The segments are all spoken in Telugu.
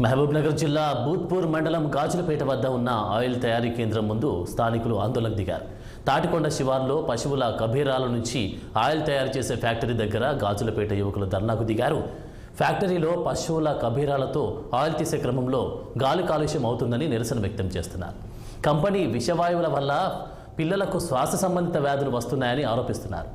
మహబూబ్నగర్ జిల్లా బూత్పూర్ మండలం గాజులపేట వద్ద ఉన్న ఆయిల్ తయారీ కేంద్రం ముందు స్థానికులు ఆందోళనకు దిగారు. తాటికొండ శివార్లో పశువుల కబీరాల నుంచి ఆయిల్ తయారు చేసే ఫ్యాక్టరీ దగ్గర గాజులపేట యువకులు ధర్నాకు దిగారు. ఫ్యాక్టరీలో పశువుల కబీరాలతో ఆయిల్ తీసే క్రమంలో గాలి కాలుష్యం అవుతుందని నిరసన వ్యక్తం చేస్తున్నారు. కంపెనీ విషవాయువుల వల్ల పిల్లలకు శ్వాస సంబంధిత వ్యాధులు వస్తున్నాయని ఆరోపిస్తున్నారు.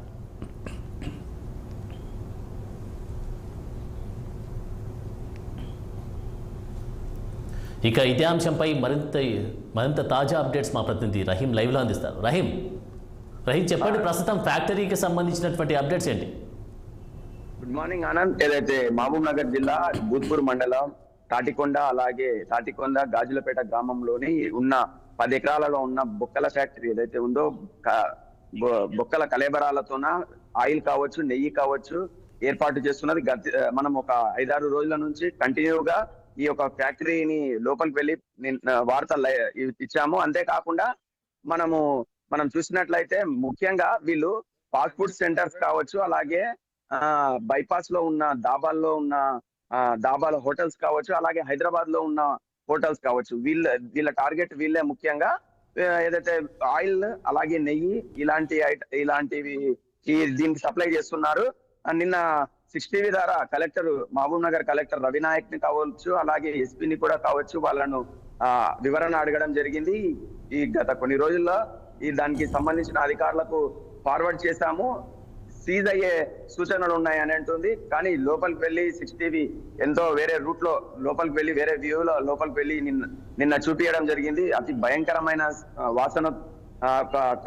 ఇక ఇదే అంశంపై మరింత తాజా అప్డేట్స్ మా ప్రతినిధి రహీం లైవ్లో అందిస్తారు. రహీం చెప్పండి, ప్రస్తుతం ఫ్యాక్టరీకి సంబంధించినటువంటి అప్డేట్స్ ఏంటి? Good morning Anand. ఏదైతే మహబూబ్ నగర్ జిల్లా బూత్పూర్ మండలం తాటికొండ తాటికొండ గాజులపేట గ్రామంలోని ఉన్న 10 ఎకరాలలో ఉన్న బొక్కల ఫ్యాక్టరీ ఏదైతే ఉందో బొక్కల కలేబరాలతోన ఆయిల్ కావచ్చు, నెయ్యి కావచ్చు ఏర్పాటు చేస్తున్నది. మనం ఒక 5-6 రోజుల నుంచి కంటిన్యూగా ఈ యొక్క ఫ్యాక్టరీని లోపలికి వెళ్ళి వార్తలు ఇచ్చాము. అంతేకాకుండా మనం చూసినట్లయితే ముఖ్యంగా వీళ్ళు ఫాస్ట్ ఫుడ్ సెంటర్స్ కావచ్చు, అలాగే బైపాస్ లో ఉన్న దాబాల హోటల్స్ కావచ్చు, అలాగే హైదరాబాద్ లో ఉన్న హోటల్స్ కావచ్చు, వీళ్ళ టార్గెట్ వీళ్ళే. ముఖ్యంగా ఏదైతే ఆయిల్ అలాగే నెయ్యి ఇలాంటివి దీనికి సప్లై చేస్తున్నారు. నిన్న 6 టీవీ ద్వారా మహబూబ్ నగర్ కలెక్టర్ రవినాయక్ ని కావచ్చు, అలాగే ఎస్పీని కూడా కావచ్చు, వాళ్ళను వివరణ అడగడం జరిగింది. ఈ గత కొన్ని రోజుల్లో దానికి సంబంధించిన అధికారులకు ఫార్వర్డ్ చేశాము. సీజ్ అయ్యే సూచనలు ఉన్నాయని అంటుంది. కానీ లోపలికి వెళ్ళి 6 టీవీ ఎంతో వేరే రూట్ లో లోపలికి వెళ్ళి వేరే వ్యూలో లోపలికి వెళ్ళి నిన్న చూపించడం జరిగింది. అతి భయంకరమైన వాసన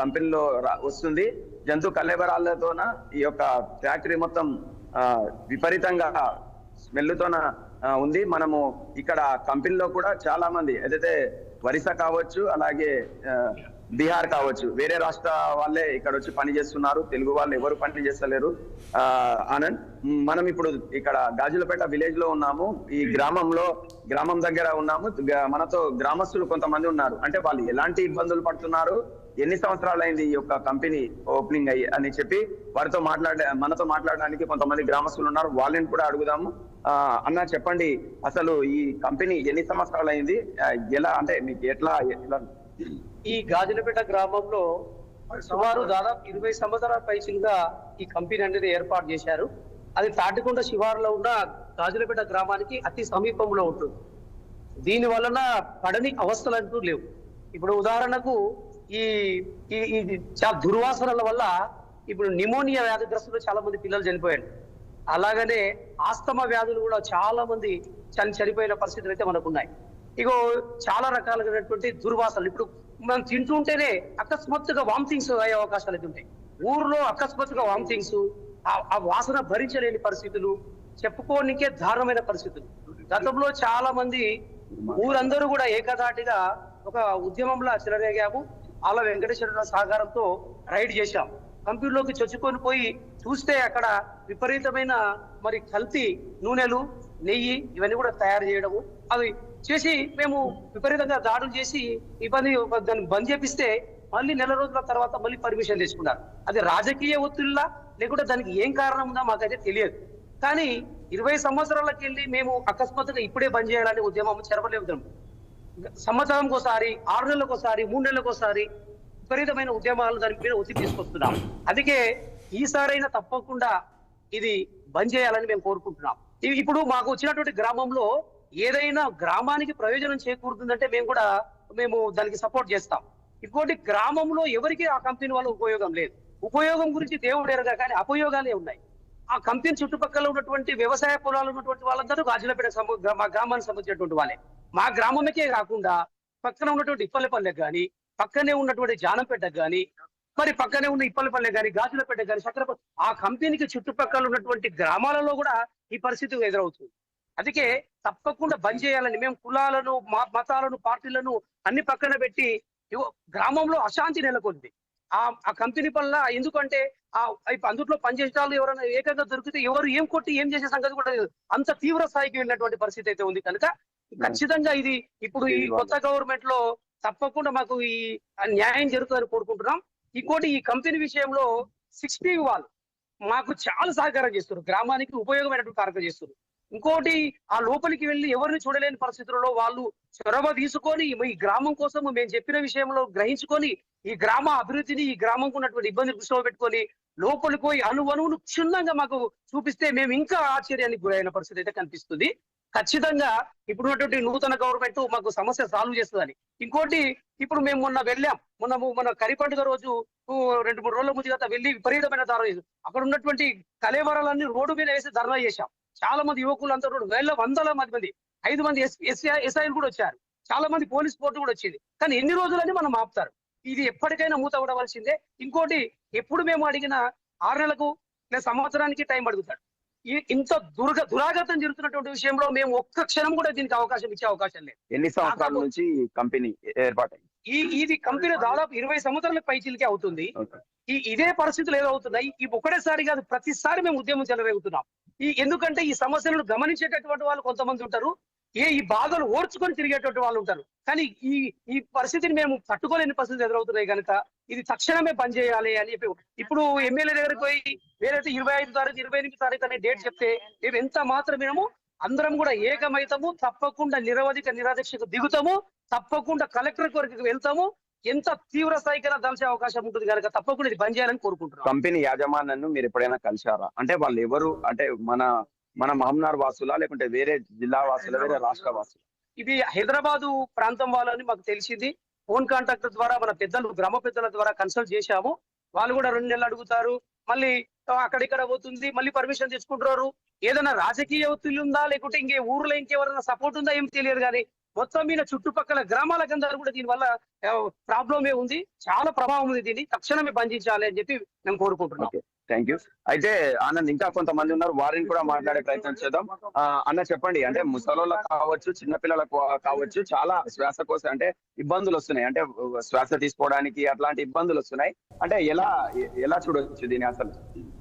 కంపెనీలో వస్తుంది. జంతు కలేబరాలతోన ఈ యొక్క ఫ్యాక్టరీ మొత్తం విపరీతంగా స్మెల్తోన ఉంది. మనము ఇక్కడ కంపెనీలో కూడా చాలా మంది ఏదైతే ఒరిస్సా కావచ్చు, అలాగే బీహార్ కావచ్చు, వేరే రాష్ట్ర వాళ్ళే ఇక్కడ వచ్చి పని చేస్తున్నారు. తెలుగు వాళ్ళు ఎవరు పని చేస్తలేరు. ఆనంద్, మనం ఇప్పుడు ఇక్కడ గాజులపేట విలేజ్ లో ఉన్నాము. ఈ గ్రామం దగ్గర ఉన్నాము. మనతో గ్రామస్తులు కొంతమంది ఉన్నారు. అంటే వాళ్ళు ఎలాంటి ఇబ్బందులు పడుతున్నారు, ఎన్ని సంవత్సరాలు అయింది ఈ యొక్క కంపెనీ ఓపెనింగ్ అయ్యి అని చెప్పి మనతో మాట్లాడడానికి కొంతమంది గ్రామస్తులు ఉన్నారు. వాళ్ళని కూడా అడుగుదాము. అన్న, చెప్పండి, అసలు ఈ కంపెనీ ఎన్ని సంవత్సరాలు అయింది, ఎలా అంటే మీకు ఎట్లా? ఈ గాజులపేట గ్రామంలో సుమారు దాదాపు 20 సంవత్సరాల పైచిలుగా ఈ కంపెనీ అనేది ఏర్పాటు చేశారు. అది తాటికొండ శివారులో ఉన్న గాజులపేట గ్రామానికి అతి సమీపంలో ఉంటుంది. దీని వలన పడని అవస్థలు అంటూ లేవు. ఇప్పుడు ఉదాహరణకు ఈ దుర్వాసనల వల్ల ఇప్పుడు నిమోనియా వ్యాధిగ్రస్తులు చాలా మంది పిల్లలు చనిపోయారు. అలాగనే ఆస్తమా వ్యాధులు కూడా చాలా మంది చనిపోయిన పరిస్థితులు అయితే మనకున్నాయి. ఇగో చాలా రకాలైనటువంటి దుర్వాసనలు ఇప్పుడు మనం తింటుంటేనే అకస్మాత్తుగా వామిటింగ్స్ అయ్యే అవకాశాలు అయితే ఉంటాయి. ఊర్లో అకస్మాత్తుగా వామిటింగ్స్, ఆ వాసన భరించలేని పరిస్థితులు, చెప్పుకోనికే దారుణమైన పరిస్థితులు. గతంలో చాలా మంది ఊరందరూ కూడా ఏకధాటిగా ఒక ఉద్యమంలో చెలరేగాము. ఆల వెంకటేశ్వర సహకారంతో రైడ్ చేశాం. కంపెనీలోకి చొచ్చుకొని పోయి చూస్తే అక్కడ విపరీతమైన కల్తీ నూనెలు, నెయ్యి ఇవన్నీ కూడా తయారు చేయడము, అవి చేసి మేము విపరీతంగా దాడులు చేసి దాన్ని బంద్ చేపిస్తే మళ్ళీ నెల రోజుల తర్వాత మళ్ళీ పర్మిషన్ తీసుకున్నారు. అది రాజకీయ ఒత్తిళ్ళ లేకుంటే దానికి ఏం కారణం ఉందో మాకైతే తెలియదు. కానీ 20 సంవత్సరాలకు వెళ్ళి మేము అకస్మాత్తుగా ఇప్పుడే బంద్ చేయాలని ఉద్యమం చెరవలేము. సంవత్సరంకి ఒకసారి, 6 నెలలకు ఒకసారి, 3 నెలలకు ఒకసారి విపరీతమైన ఉద్యమాలు దాని మీద ఒత్తిడి తీసుకొస్తున్నాం. అందుకే ఈసారైనా తప్పకుండా ఇది బంద్ చేయాలని మేము కోరుకుంటున్నాం. ఇప్పుడు మాకు వచ్చినటువంటి గ్రామంలో ఏదైనా గ్రామానికి ప్రయోజనం చేకూరుతుందంటే మేము దానికి సపోర్ట్ చేస్తాం. ఇంకోటి, గ్రామంలో ఎవరికి ఆ కంపెనీ వల్ల ఉపయోగం లేదు. ఉపయోగం గురించి దేవుడు ఎరగా, కానీ అపయోగాలే ఉన్నాయి. ఆ కంపెనీ చుట్టుపక్కల ఉన్నటువంటి వ్యవసాయ పొలాలు ఉన్నటువంటి వాళ్ళందరూ గాజులపేట మా గ్రామానికి సంబంధించినటువంటి వాళ్ళే. మా గ్రామమే కాకుండా పక్కన ఉన్నటువంటి ఇప్పలపల్లెకి కానీ, పక్కనే ఉన్నటువంటి జానంపేటకు కానీ, పక్కనే ఉన్న ఇప్పలపల్లె కానీ, గాజులపేట కానీ, చక్రపల్లి, ఆ కంపెనీకి చుట్టుపక్కల ఉన్నటువంటి గ్రామాలలో కూడా ఈ పరిస్థితి ఎదురవుతుంది. అందుకే తప్పకుండా బంద్ చేయాలని మేము కులాలను, మతాలను, పార్టీలను అన్ని పక్కన పెట్టి గ్రామంలో అశాంతి నెలకొంది ఆ కంపెనీ వల్ల. ఎందుకంటే అందులో పనిచేసే ఎవరైనా ఏకంగా దొరికితే ఎవరు ఏం కొట్టి ఏం చేసే సంగతి కూడా అంత తీవ్ర స్థాయికి వెళ్ళినటువంటి పరిస్థితి అయితే ఉంది. కనుక ఖచ్చితంగా ఇది ఇప్పుడు ఈ కొత్త గవర్నమెంట్ లో తప్పకుండా మాకు ఈ న్యాయం జరుగుతుందని కోరుకుంటున్నాం. ఇంకోటి, ఈ కంపెనీ విషయంలో 6 టీవీ వాళ్ళు మాకు చాలా సహకారం చేస్తున్నారు. గ్రామానికి ఉపయోగమైనటువంటి కార్యక్రమం చేస్తున్నారు. ఇంకోటి ఆ లోపలికి వెళ్ళి ఎవరిని చూడలేని పరిస్థితుల్లో వాళ్ళు చొరవ తీసుకొని ఈ గ్రామం కోసం మేము చెప్పిన విషయంలో గ్రహించుకొని ఈ గ్రామ అభివృద్ధిని ఈ గ్రామంకు ఉన్నటువంటి ఇబ్బంది దృష్టిలో పెట్టుకొని లోపలికి పోయి అణువును క్షుణ్ణంగా మాకు చూపిస్తే మేము ఇంకా ఆశ్చర్యానికి గురైన పరిస్థితి అయితే కనిపిస్తుంది. ఖచ్చితంగా ఇప్పుడున్నటువంటి నూతన గవర్నమెంట్ మాకు సమస్య సాల్వ్ చేస్తుందని. ఇంకోటి ఇప్పుడు మేము మొన్న వెళ్ళాం, మన కరి పండుగ రోజు 2-3 రోజుల ముందుగా వెళ్ళి విపరీతమైన ధర అక్కడ ఉన్నటువంటి కలేవరాలన్నీ రోడ్డు మీద వేసి ధర్నా చేశాం. చాలా మంది యువకులంతా వందల మంది 5 మంది ఎస్ఐలు కూడా వచ్చారు, చాలా మంది పోలీస్ ఫోర్స్ కూడా వచ్చింది. కానీ ఎన్ని రోజులని మనం ఆపుతారు? ఇది ఎప్పటికైనా మూత పడవలసిందే. ఇంకోటి ఎప్పుడు మేము అడిగిన 6 నెలలకు లేదా సంవత్సరానికి టైం అడుగుతాడు. ఇంత దురాగతం జరుగుతున్నటువంటి విషయంలో మేము ఒక్క క్షణం కూడా దీనికి అవకాశం ఇచ్చే అవకాశం లేదు. ఎన్ని సంవత్సరాల నుంచి కంపెనీ ఏర్పాటైంది? ఇది కంపెనీ దాదాపు 20 సంవత్సరాల పైచిలకే అవుతుంది. ఇదే పరిస్థితులు ఏదవుతున్నాయి ఈ ఒక్కడేసారి కాదు, ప్రతిసారి మేము ఉద్యమం చెలరేగుతున్నాం. ఎందుకంటే ఈ సమస్యలను గమనించేటటువంటి వాళ్ళు కొంతమంది ఉంటారు, ఈ బాధలు ఓర్చుకొని తిరిగేటువంటి వాళ్ళు ఉంటారు. కానీ ఈ పరిస్థితిని మేము తట్టుకోలేని పరిస్థితులు ఎదురవుతున్నాయి కనుక ఇది తక్షణమే బంద్ చేయాలి అని చెప్పి ఇప్పుడు ఎమ్మెల్యే దగ్గరికి పోయి వేరైతే 25 తారీఖు 28 తారీఖు అనే డేట్ చెప్తే మేము ఎంత మాత్రమేమో అందరం కూడా ఏకమైతాము, తప్పకుండా నిరాదీక్షకు దిగుతాము, తప్పకుండా కలెక్టర్ వరకు వెళ్తాము. ఎంత తీవ్ర స్థాయికైనా దాల్చే అవకాశం ఉంటుంది కనుక తప్పకుండా ఇది బంద్ చేయాలని కోరుకుంటున్నాం. కంపెనీ యాజమాన్యాన్ని మీరు ఎప్పుడైనా కలిశారా? అంటే వాళ్ళు ఎవరు? అంటే మన మహమ్నార్ వాసులా, లేకుంటే వేరే జిల్లా వాసులా, వేరే రాష్ట్ర వాసులా? ఇది హైదరాబాదు ప్రాంతం వాళ్ళని మాకు తెలిసింది. ఫోన్ కాంటాక్ట్ ద్వారా మన గ్రామ పెద్దల ద్వారా కన్సల్ట్ చేశాము. వాళ్ళు కూడా 2 నెలలు అడుగుతారు, మళ్ళీ అక్కడిక్కడ పోతుంది, మళ్ళీ పర్మిషన్ తీసుకుంటున్నారు. ఏదైనా రాజకీయ ఒత్తిడి ఉందా, లేకుంటే ఊర్లో ఇంకెవరైనా సపోర్ట్ ఉందా ఏం తెలియదు. కానీ మొత్తం మీద చుట్టుపక్కల గ్రామాలకందరూ కూడా దీనివల్ల ప్రాబ్లమే ఉంది, చాలా ప్రభావం ఉంది. దీన్ని తక్షణమే బంధించాలి అని చెప్పి మేము కోరుకుంటున్నాం. Thank you. అయితే ఆనంద్, ఇంకా కొంతమంది ఉన్నారు, వారిని కూడా మాట్లాడే ప్రయత్నం చేద్దాం. అన్న చెప్పండి, అంటే ముసలోళ్ళకు కావచ్చు, చిన్నపిల్లలకు కావచ్చు, చాలా శ్వాసకోశ అంటే ఇబ్బందులు వస్తున్నాయి, అంటే శ్వాస తీసుకోవడానికి అట్లాంటి ఇబ్బందులు వస్తున్నాయి. అంటే ఎలా చూడవచ్చు దీని? అసలు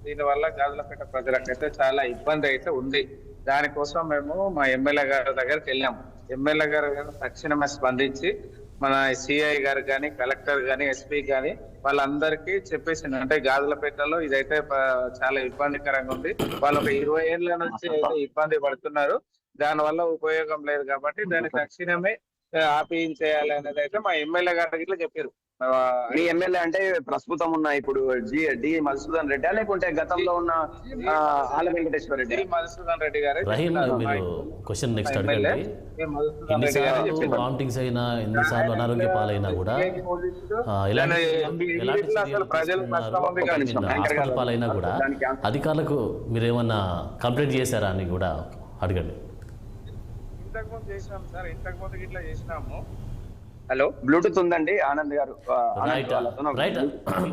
దీనివల్ల గాజులపేట ప్రజలకైతే చాలా ఇబ్బంది అయితే ఉంది. దానికోసం మేము మా ఎమ్మెల్యే గారి దగ్గరికి వెళ్ళాము. ఎమ్మెల్యే గారు తక్షణమే స్పందించి మన సిఐ గారు కానీ, కలెక్టర్ కానీ, ఎస్పీ కానీ వాళ్ళందరికీ చెప్పేసింది. అంటే గాజులపేటలో ఇదైతే చాలా ఇబ్బందికరంగా ఉంది, వాళ్ళు ఒక 20 ఏళ్ల నుంచి అయితే ఇబ్బంది పడుతున్నారు, దానివల్ల ఉపయోగం లేదు కాబట్టి దాన్ని తక్షణమే ఆపించేయాలి అనేది అయితే మా ఎమ్మెల్యే గారికి ఇట్లా చెప్పారు. మీ ఎమ్మెల్యే అంటే ప్రస్తుతం ఉన్న ఇప్పుడు డి మధుసూదన్ రెడ్డి, లేకుంటే గతంలో ఉన్న ఆల వెంకటేశ్వర రెడ్డి? మధుసూదన్ రెడ్డి గారు. క్వశ్చన్ నెక్స్ట్ అడగండి. ఎన్నిసార్లు వామిటింగ్స్ అయినా, ఎన్నిసార్లు అనారోగ్య పాలైనా కూడా, హాస్పిటల్ పాలైనా కూడా అధికారులకు మీరు ఏమన్నా కంప్లైంట్ చేశారా అని కూడా అడగండి. ఇంతకుముందు చేసినాము సార్, ఇంతకుముందు ఇట్లా చేసినాము. హలో, బ్లూటూత్ ఉందండి ఆనంద్ గారు. రైట్,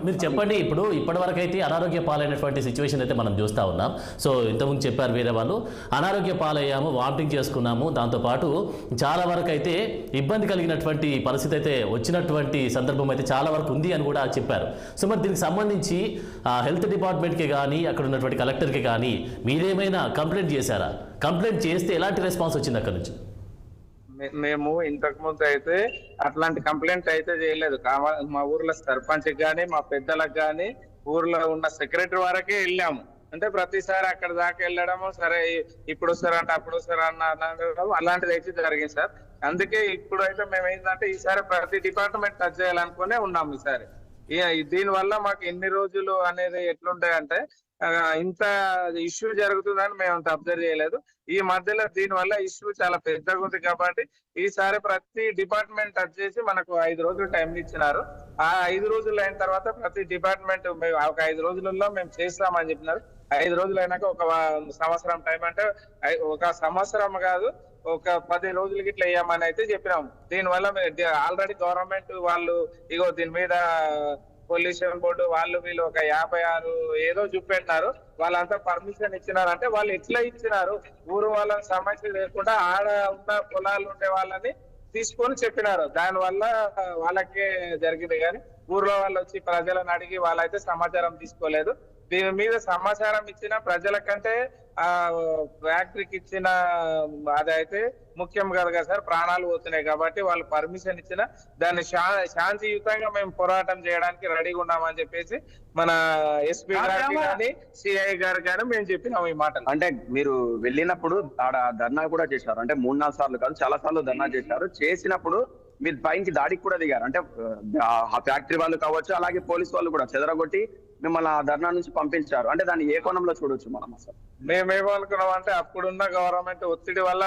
మీరు చెప్పండి. ఇప్పటి వరకు అయితే అనారోగ్య పాలైనటువంటి సిచ్యువేషన్ అయితే మనం చూస్తూ ఉన్నాం. సో ఇంతకుముందు చెప్పారు వేరే వాళ్ళు, అనారోగ్య పాలయ్యాము, వామిటింగ్ చేసుకున్నాము, దాంతోపాటు చాలా వరకు అయితే ఇబ్బంది కలిగినటువంటి పరిస్థితి అయితే వచ్చినటువంటి సందర్భం అయితే చాలా వరకు ఉంది అని కూడా చెప్పారు. సో మరి దీనికి సంబంధించి హెల్త్ డిపార్ట్మెంట్కి కానీ, అక్కడ ఉన్నటువంటి కలెక్టర్కి కానీ మీరేమైనా కంప్లైంట్ చేశారా? కంప్లైంట్ చేస్తే ఎలాంటి రెస్పాన్స్ వచ్చింది అక్కడ నుంచి? మేము ఇంతకు ముందు అయితే అట్లాంటి కంప్లైంట్ అయితే చేయలేదు. మా ఊర్లో సర్పంచ్ గానీ, మా పెద్దలకు గానీ, ఊర్లో ఉన్న సెక్రటరీ వరకే వెళ్ళాము. అంటే ప్రతిసారి అక్కడ దాకా వెళ్ళడము, సరే ఇప్పుడు వస్తారంటే అప్పుడు వస్తారన్న అలాంటిది అయితే జరిగింది సార్. అందుకే ఇప్పుడు అయితే మేము ఏంటంటే ఈసారి ప్రతి డిపార్ట్మెంట్ టచ్ చేయాలనుకునే ఉన్నాము. ఈసారి దీని వల్ల మాకు ఎన్ని రోజులు అనేది ఎట్లుంటాయంటే ఇంత ఇష్యూ జరుగుతుందని మేము అంత అబ్జర్వ్ చేయలేదు. ఈ మధ్యలో దీని వల్ల ఇష్యూ చాలా పెద్దగా ఉంది కాబట్టి ఈసారి ప్రతి డిపార్ట్మెంట్ టచ్ చేసి మనకు 5 రోజులు టైం ఇచ్చినారు. ఆ 5 రోజులు అయిన తర్వాత ప్రతి డిపార్ట్మెంట్ ఒక 5 రోజులలో మేము చేస్తామని చెప్పినారు. 5 రోజులు అయినాక ఒక సంవత్సరం టైం, అంటే ఒక సంవత్సరం కాదు, ఒక 10 రోజులకి ఇట్లా వేయమని అయితే చెప్పినాము. దీనివల్ల ఆల్రెడీ గవర్నమెంట్ వాళ్ళు దీని మీద పొల్యూషన్ బోర్డు వాళ్ళు వీళ్ళు ఒక 56 ఏదో చూపెట్టినారు. వాళ్ళంతా పర్మిషన్ ఇచ్చినారంటే వాళ్ళు ఎట్లా ఇచ్చినారు? ఊరు వాళ్ళని సమస్య లేకుండా ఆడ ఉన్న పొలాలు ఉండే వాళ్ళని తీసుకొని చెప్పినారు. దానివల్ల వాళ్ళకే జరిగింది. కానీ ఊర్లో వాళ్ళు వచ్చి ప్రజలను అడిగి వాళ్ళైతే సమాచారం తీసుకోలేదు. దీని మీద సమాచారం ఇచ్చిన ప్రజల కంటే ఆ ఫ్యాక్టరీకి ఇచ్చిన అదైతే ముఖ్యం కాదు కదా సార్, ప్రాణాలు పోతున్నాయి కాబట్టి వాళ్ళు పర్మిషన్ ఇచ్చిన దాన్ని శాంతియుతంగా మేము పోరాటం చేయడానికి రెడీగా ఉన్నామని చెప్పేసి మన ఎస్పీ గారికి కానీ సిఐ గారు కానీ మేము చెప్పినాం ఈ మాట. అంటే మీరు వెళ్ళినప్పుడు ఆడ ధర్నా కూడా చేశారు, అంటే 3-4 సార్లు కాదు చాలా సార్లు ధర్నా చేశారు. చేసినప్పుడు మీరు పైకి దాడికి కూడా దిగారు, అంటే ఆ ఫ్యాక్టరీ వాళ్ళు కావచ్చు అలాగే పోలీసు వాళ్ళు కూడా చెదరగొట్టి మిమ్మల్ని ఆ ధర్నా నుంచి పంపించారు. అంటే దాన్ని ఏ కోణంలో చూడొచ్చు మనం అసలు? మేమేమనుకున్నాం అంటే అప్పుడున్న గవర్నమెంట్ ఒత్తిడి వల్ల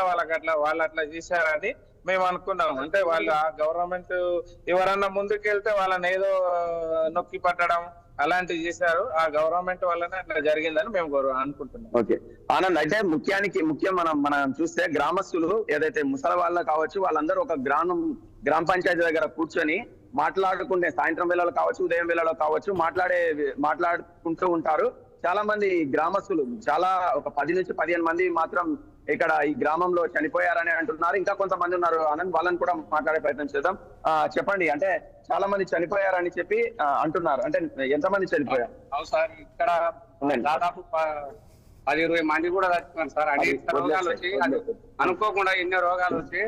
వాళ్ళు అట్లా చేశారని మేము అనుకున్నాం. అంటే వాళ్ళు ఆ గవర్నమెంట్ ఎవరన్నా ముందుకెళ్తే వాళ్ళని ఏదో నొక్కి పట్టడం అలాంటివి చేశారు. ఆ గవర్నమెంట్ వల్లనే అట్లా జరిగిందని మేము అనుకుంటున్నాం. ఓకే ఆనంద్, అయితే ముఖ్యం మనం చూస్తే గ్రామస్తులు ఏదైతే ముసలి వాళ్ళ కావచ్చు వాళ్ళందరూ ఒక గ్రామ పంచాయతీ దగ్గర కూర్చొని మాట్లాడుకుంటే సాయంత్రం వేళలో కావచ్చు ఉదయం వేళలో కావచ్చు మాట్లాడుకుంటూ ఉంటారు. చాలా మంది గ్రామస్తులు ఒక 10 నుంచి 15 మంది మాత్రం ఇక్కడ ఈ గ్రామంలో చనిపోయారని అంటున్నారు. ఇంకా కొంతమంది ఉన్నారు ఆనంద్, వాళ్ళని కూడా మాట్లాడే ప్రయత్నం చేద్దాం. చెప్పండి, అంటే చాలా మంది చనిపోయారని చెప్పి అంటున్నారు, అంటే ఎంతమంది చనిపోయారు? అవును సార్, ఇక్కడ దాదాపు 10-20 మంది కూడా చచ్చిపోయారు సార్. అనేక రోగాలు వచ్చి అనుకోకుండా ఎన్నో రోగాలు వచ్చి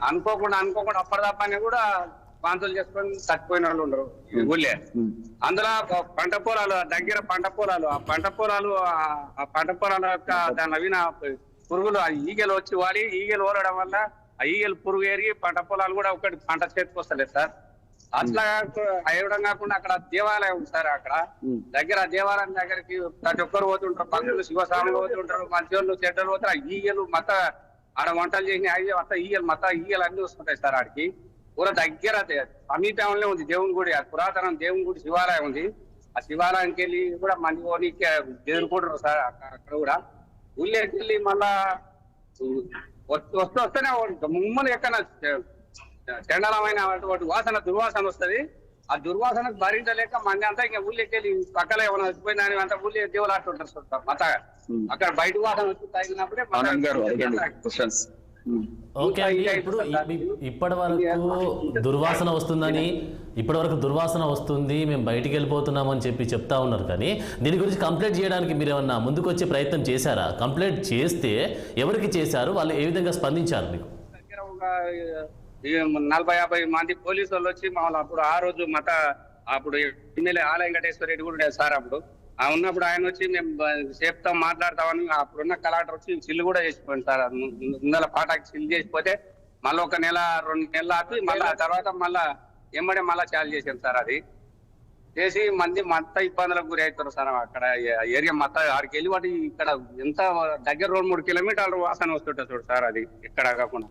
అనుకోకుండా అప్పటిదప్పని కూడా వాంతులు చేసుకొని చచ్చిపోయిన వాళ్ళు ఉండరు ఊళ్ళే. అందులో పంట పొలాలు దగ్గర పంట పొలాలు ఆ పంట పొలాల యొక్క దాని నవీన పురుగులు ఆ ఈగలు వచ్చి వాడి ఈగలు ఓలడం వల్ల ఆ ఈగలు పురుగు ఏరి పంట పొలాలు కూడా ఒకటి పంట చేతికి వస్తలేదు సార్. అట్లా అయ్యడం కాకుండా అక్కడ దేవాలయం ఉంది సార్, అక్కడ దగ్గర దేవాలయం దగ్గరికి ప్రతి ఒక్కరు పోతుంటారు, భక్తులు శివస్వాములు పోతుంటారు, మంచి వాళ్ళు చెడ్డలు పోతారు. ఆ ఈగలు ఆడ వంటలు చేసిన ఈగలు అన్ని వస్తుంటాయి సార్. ఆడికి పూర దగ్గర సమీపంలో ఉంది దేవుని గుడి, పురాతన దేవుని గుడి శివాలయం ఉంది. ఆ శివాలయానికి వెళ్ళి కూడా మంది పోనీకి ఎదుర్కొంటారు సార్. అక్కడ కూడా ఊళ్ళోకి వెళ్ళి మళ్ళా వస్తేనే ముమ్మలు ఎక్కడ చండలమైన దుర్వాసన వస్తుంది. ఆ దుర్వాసనకు భరించలేక మంది అంతా ఇంకా ఊళ్ళోకి వెళ్ళి పక్కన ఏమైనా వచ్చిపోయినా అంతా ఊళ్ళో దేవులాడుతుంటారు సార్. మత అక్కడ బయట వాసన వచ్చి తగినప్పుడే ఓకే అండి, ఇప్పుడు ఇప్పటి వరకు దుర్వాసన వస్తుంది మేము బయటికి వెళ్ళిపోతున్నామని చెప్తా ఉన్నారు. కానీ దీని గురించి కంప్లైంట్ చేయడానికి మీరు ఏమన్నా ముందుకు వచ్చే ప్రయత్నం చేశారా? కంప్లైంట్ చేస్తే ఎవరికి చేశారు, వాళ్ళు ఏ విధంగా స్పందించారు? మీకు దగ్గర ఒక 40-50 మంది పోలీసు వాళ్ళు వచ్చి మామూలు అప్పుడు ఆ రోజు అప్పుడు ఎమ్మెల్యే ఆల వెంకటేశ్వర రెడ్డి కూడా ఉండేది సార్. అప్పుడు ఉన్నప్పుడు ఆయన వచ్చి మేము చెప్తాం మాట్లాడతామని అప్పుడున్న కలెక్టర్ వచ్చి సిల్లు కూడా చేసిపోయింది సార్. ముందల పాటకి సిల్లు చేసిపోతే మళ్ళీ 1 నెల 2 నెలలు ఆపి మళ్ళీ ఆ తర్వాత మళ్ళా మళ్ళా చాలు చేశాను సార్. అది చేసి మంది ఇబ్బందులకు గురి అవుతారు సార్. అక్కడ ఏరియా ఆడికి వెళ్ళి వాటి ఇక్కడ ఎంత దగ్గర 2-3 కిలోమీటర్లు వాసన వస్తుంటుంది చూడు సార్. అది ఎక్కడ కాకుండా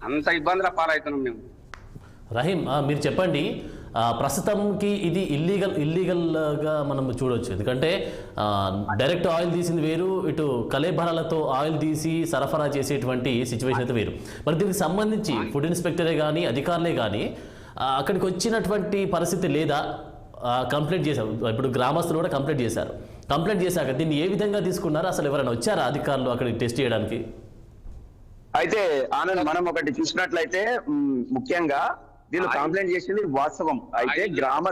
అంత ఇబ్బందుల పాలవుతున్నాం మేము. రహీం, మీరు చెప్పండి, ప్రస్తుతంకి ఇది ఇల్లీగల్గా మనం చూడవచ్చు. ఎందుకంటే డైరెక్ట్ ఆయిల్ తీసింది వేరు, ఇటు కలేబరాలతో ఆయిల్ తీసి సరఫరా చేసేటువంటి సిచ్యువేషన్ అయితే వేరు. మరి దీనికి సంబంధించి ఫుడ్ ఇన్స్పెక్టరే కానీ అధికారులే కానీ అక్కడికి వచ్చినటువంటి పరిస్థితి లేదా? కంప్లైంట్ చేశారు, ఇప్పుడు గ్రామస్తులు కూడా కంప్లైంట్ చేశారు. కంప్లైంట్ చేశాక దీన్ని ఏ విధంగా తీసుకున్నారు? అసలు ఎవరైనా వచ్చారా అధికారులు అక్కడికి టెస్ట్ చేయడానికి? అయితే ఆనంద్, మనం ఒకటి చూసినట్లయితే ముఖ్యంగా దీనిలో కంప్లైంట్ చేసింది వాస్తవం. అయితే గ్రామ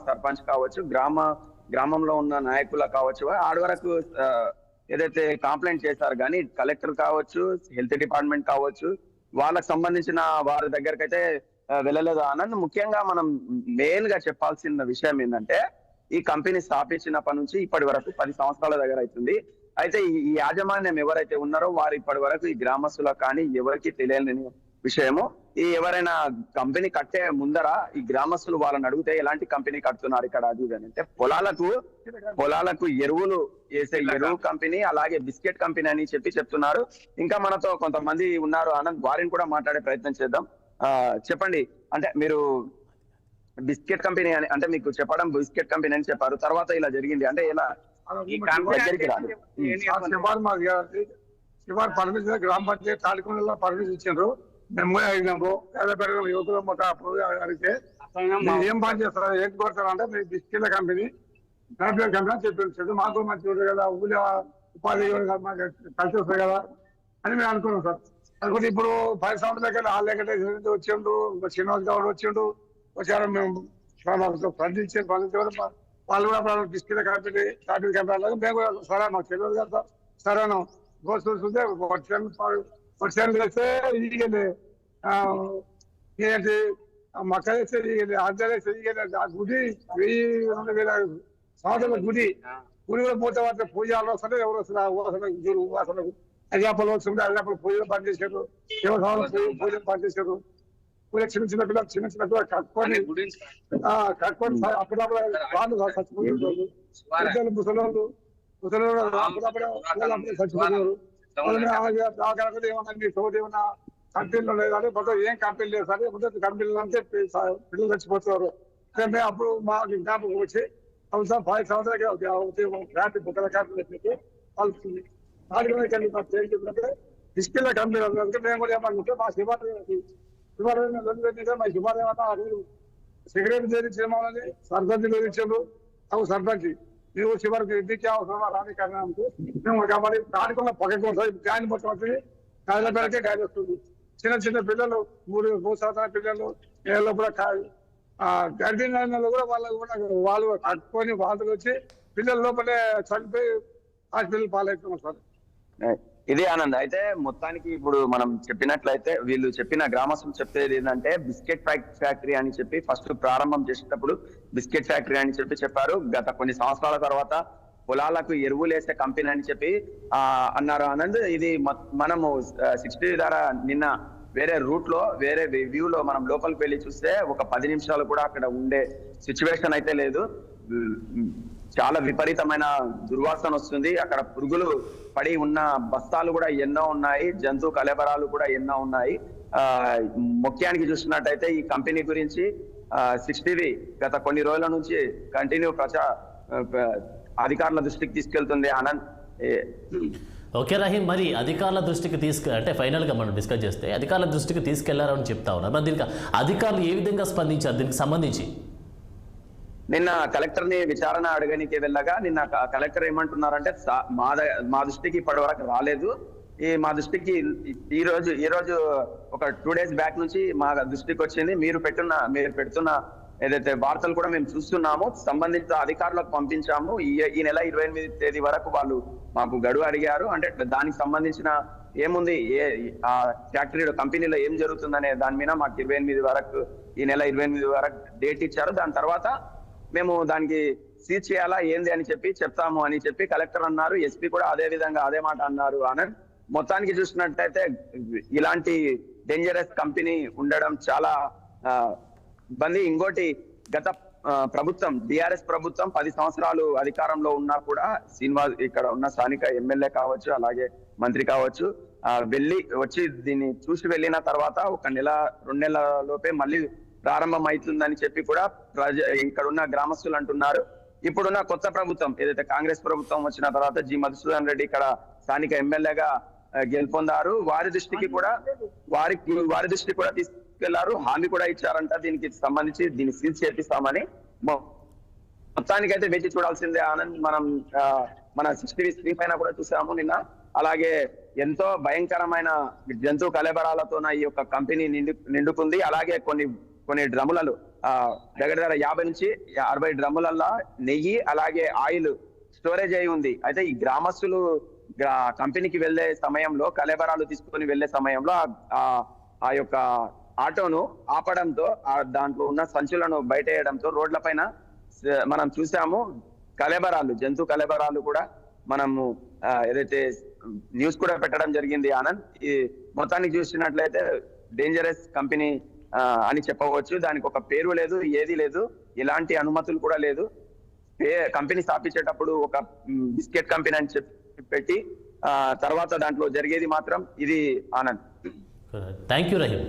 సర్పంచ్ కావచ్చు గ్రామంలో ఉన్న నాయకులు కావచ్చు ఆడి వరకు ఏదైతే కంప్లైంట్ చేశారు, కానీ కలెక్టర్ కావచ్చు హెల్త్ డిపార్ట్మెంట్ కావచ్చు వాళ్ళకి సంబంధించిన వారి దగ్గరికి అయితే వెళ్ళలేదు. ఆనంద్, ముఖ్యంగా మనం మెయిన్ గా చెప్పాల్సిన విషయం ఏంటంటే ఈ కంపెనీ స్థాపించినప్పటి నుంచి ఇప్పటి వరకు 10 సంవత్సరాల దగ్గర అవుతుంది. అయితే ఈ యాజమాన్యం ఎవరైతే ఉన్నారో వారు ఇప్పటి వరకు ఈ గ్రామస్తులకు కానీ ఎవరికి తెలియని విషయము. ఈ ఎవరైనా కంపెనీ కట్టే ముందర ఈ గ్రామస్తులు వాళ్ళని అడిగితే ఎలాంటి కంపెనీ కడుతున్నారు ఇక్కడ అది అంటే పొలాలకు ఎరువులు వేసే ఎరువు కంపెనీ, అలాగే బిస్కెట్ కంపెనీ అని చెప్తున్నారు. ఇంకా మనతో కొంతమంది ఉన్నారు ఆనంద్, వారిని కూడా మాట్లాడే ప్రయత్నం చేద్దాం. చెప్పండి, అంటే మీరు బిస్కెట్ కంపెనీ అని అంటే మీకు చెప్పడం బిస్కెట్ కంపెనీ అని చెప్పారు, తర్వాత ఇలా జరిగింది అంటే ఎలా? శివారు పర్మిషన్ గ్రామ పంచాయతీ తాడికొండలో పర్మిషన్ ఇచ్చిండ్రు. మేము అయినాము యువకులు అడిగితే ఏం పని చేస్తారు, ఏం కొడతారు అంటే మీరు బిస్కెట్ల కంపెనీ కంపెనీ అని చెప్పి మాకు మంచి కదా ఊళ్ళో ఉపాధి కలిసి వస్తాయి కదా అని మేము అనుకున్నాం సార్. అనుకుంటే ఇప్పుడు 10 సంవత్సరాల దగ్గర ఆల్ వెంకటేశ్వర వచ్చిండు, శ్రీనివాస్ గౌడ్ వచ్చారు. మేము స్పందించే వాళ్ళు కూడా బిస్కెట్ కంపెనీ చాక్లెట్ కంపెనీ మేము కూడా సరే మాకు తెలియదు కదా సరే చూస్తే వర్షాలు వేస్తే ఈగలే ఏంటి మక్కలు వేస్తే ఈగలే ఆంధ్రాలు వేస్తే ఈగలే ఆ గుడి 1000 సంవత్సరాల గుడి కూడా పోతే వాటి పూజలు వస్తే ఎవరు వస్తారు ఉపాసనకు అయ్యాపలు వస్తుంటే అయ్యాపలు పూజలు బంద్ చేశారు పూజలు బంద్ చేశారు పూజ చిన్న చిన్న పిల్లలు కట్టుకొని అప్పుడప్పుడు వాళ్ళు చచ్చిపోయారు ముసలోళ్ళు చచ్చిపోయారు ఏమన్నా కంపెనీలు లేదని మొత్తం ఏం కంపెనీలు లేదు సార్ మొదటి కంపెనీలు అంటే పిల్లలు చచ్చిపోతున్నారు మేము అప్పుడు మా జ్ఞాపకం వచ్చి 5 సంవత్సరాలు బుక్కల కంపెనీ పెట్టి వాళ్ళు డిస్కిల్ కంపెనీ మేము కూడా ఏమనుకుంటే మా మా శివారు ఏమన్నా సెక్రటరీ చేయించామని సర్పంచ్ చేయించాము అవు సర్పంచ్ నువ్వు శివారికి ఇంటికి అవసరమా రాని కారణంతో మేము కాబట్టి దానికున్న పక్కకు గాలి మొత్తం వచ్చి గాలిలో పెడితే గాలి వస్తుంది చిన్న చిన్న పిల్లలు 3 సంవత్సరాల పిల్లలు ఏళ్ళలో కూడా గర్భిణీలు కూడా వాళ్ళు కట్టుకొని వాళ్ళు వచ్చి పిల్లల లోపలే చనిపోయి హాస్పిటల్ పాలవుతున్నాం సార్. ఇది ఆనంద్. అయితే మొత్తానికి ఇప్పుడు మనం చెప్పినట్లయితే వీళ్ళు చెప్పిన గ్రామస్తులు చెప్పేది ఏంటంటే బిస్కెట్ ఫ్యాక్టరీ అని చెప్పి ఫస్ట్ ప్రారంభం చేసేటప్పుడు బిస్కెట్ ఫ్యాక్టరీ అని చెప్పారు. గత కొన్ని సంవత్సరాల తర్వాత పొలాలకు ఎరువులు వేసే కంపెనీ అని చెప్పి అన్నారు ఆనంద్. ఇది మనము 60 ద్వారా నిన్న వేరే రూట్ లో వేరే వ్యూ లో మనం లోపలికి వెళ్ళి చూస్తే ఒక 10 నిమిషాలు కూడా అక్కడ ఉండే సిచ్యువేషన్ అయితే లేదు. చాలా విపరీతమైన దుర్వాసన వస్తుంది. అక్కడ పురుగులు పడి ఉన్న బస్తాలు కూడా ఎన్నో ఉన్నాయి, జంతు కలెబరాలు కూడా ఎన్నో ఉన్నాయి. ముఖ్యానికి చూసినట్టయితే ఈ కంపెనీ గురించి 60 గత కొన్ని రోజుల నుంచి కంటిన్యూ అధికారుల దృష్టికి తీసుకెళ్తుంది ఆనంద్. ఓకే రహీం, మరి అధికారుల దృష్టికి అంటే ఫైనల్గా మనం డిస్కస్ చేస్తే అధికారుల దృష్టికి తీసుకెళ్లారని చెప్తా ఉన్నారు. మరి దీనికి అధికారులు ఏ విధంగా స్పందించారు దీనికి సంబంధించి? నిన్న కలెక్టర్ ని విచారణ అడగడానికి వెళ్ళగా నిన్న కలెక్టర్ ఏమంటున్నారంటే మా దృష్టికి ఇప్పటి వరకు రాలేదు. మా దృష్టికి ఈ రోజు ఒక 2 days బ్యాక్ నుంచి మా దృష్టికి వచ్చింది. మీరు పెడుతున్న ఏదైతే వార్తలు కూడా మేము చూస్తున్నాము, సంబంధిత అధికారులకు పంపించాము. ఈ నెల 28వ తేదీ వరకు వాళ్ళు మాకు గడువు అడిగారు. అంటే దానికి సంబంధించిన ఏముంది, ఆ ఫ్యాక్టరీలో కంపెనీలో ఏం జరుగుతుందనే దాని మీద మాకు ఈ నెల 28 వరకు డేట్ ఇచ్చారు. దాని తర్వాత మేము దానికి సీజ్ చేయాలా ఏంది అని చెప్తాము అని చెప్పి కలెక్టర్ అన్నారు. ఎస్పీ కూడా అదే మాట అన్నారు. ఆనంద్, మొత్తానికి చూసినట్టయితే ఇలాంటి డేంజరస్ కంపెనీ ఉండడం చాలా ఇబ్బంది. ఇంకోటి, గత ప్రభుత్వం BRS ప్రభుత్వం 10 సంవత్సరాలు అధికారంలో ఉన్నా కూడా శ్రీనివాస్ ఇక్కడ ఉన్న స్థానిక ఎమ్మెల్యే కావచ్చు, అలాగే మంత్రి కావచ్చు, వచ్చి దీన్ని చూసి వెళ్ళిన తర్వాత 1 నెల 2 నెలల లోపే మళ్ళీ ప్రారంభం అవుతుందని చెప్పి కూడా ఇక్కడ ఉన్న గ్రామస్తులు అంటున్నారు. ఇప్పుడున్న కొత్త ప్రభుత్వం ఏదైతే కాంగ్రెస్ ప్రభుత్వం వచ్చిన తర్వాత జి మధుసూదన్ రెడ్డి ఇక్కడ స్థానిక ఎమ్మెల్యేగా గెలుపొందారు. వారి దృష్టికి కూడా తీసుకెళ్లారు, హామీ కూడా ఇచ్చారంట దీనికి సంబంధించి దీన్ని సీజ్ చేపిస్తామని. మొత్తానికైతే వేచి చూడాల్సిందే ఆనంద్. మనం మన 60 స్క్రీన్ పైన కూడా చూసాము నిన్న. అలాగే ఎంతో భయంకరమైన జంతు కలెబరాలతో ఈ యొక్క కంపెనీ నిండుకుంది. అలాగే కొన్ని డ్రమ్ములలో దగ్గర 50 నుంచి 60 డ్రమ్ములలో నెయ్యి అలాగే ఆయిల్ స్టోరేజ్ అయి ఉంది. అయితే ఈ గ్రామస్తులు కంపెనీకి వెళ్లే సమయంలో, కలెబరాలు తీసుకొని వెళ్లే సమయంలో ఆ యొక్క ఆటోను ఆపడంతో, దాంట్లో ఉన్న సంచులను బయటేయడంతో రోడ్ల పైన మనం చూసాము జంతు కలెబరాలు కూడా మనము ఏదైతే న్యూస్ కూడా పెట్టడం జరిగింది ఆనంద్. ఈ మొత్తానికి చూసినట్లయితే డేంజరస్ కంపెనీ అని చెప్పవచ్చు. దానికి ఒక పేరు లేదు, ఏది లేదు, ఎలాంటి అనుమతులు కూడా లేదు. కంపెనీ స్థాపించేటప్పుడు ఒక బిస్కెట్ కంపెనీ అని పెట్టి తర్వాత దాంట్లో జరిగేది మాత్రం ఇది ఆనంద్. Thank you Rahim.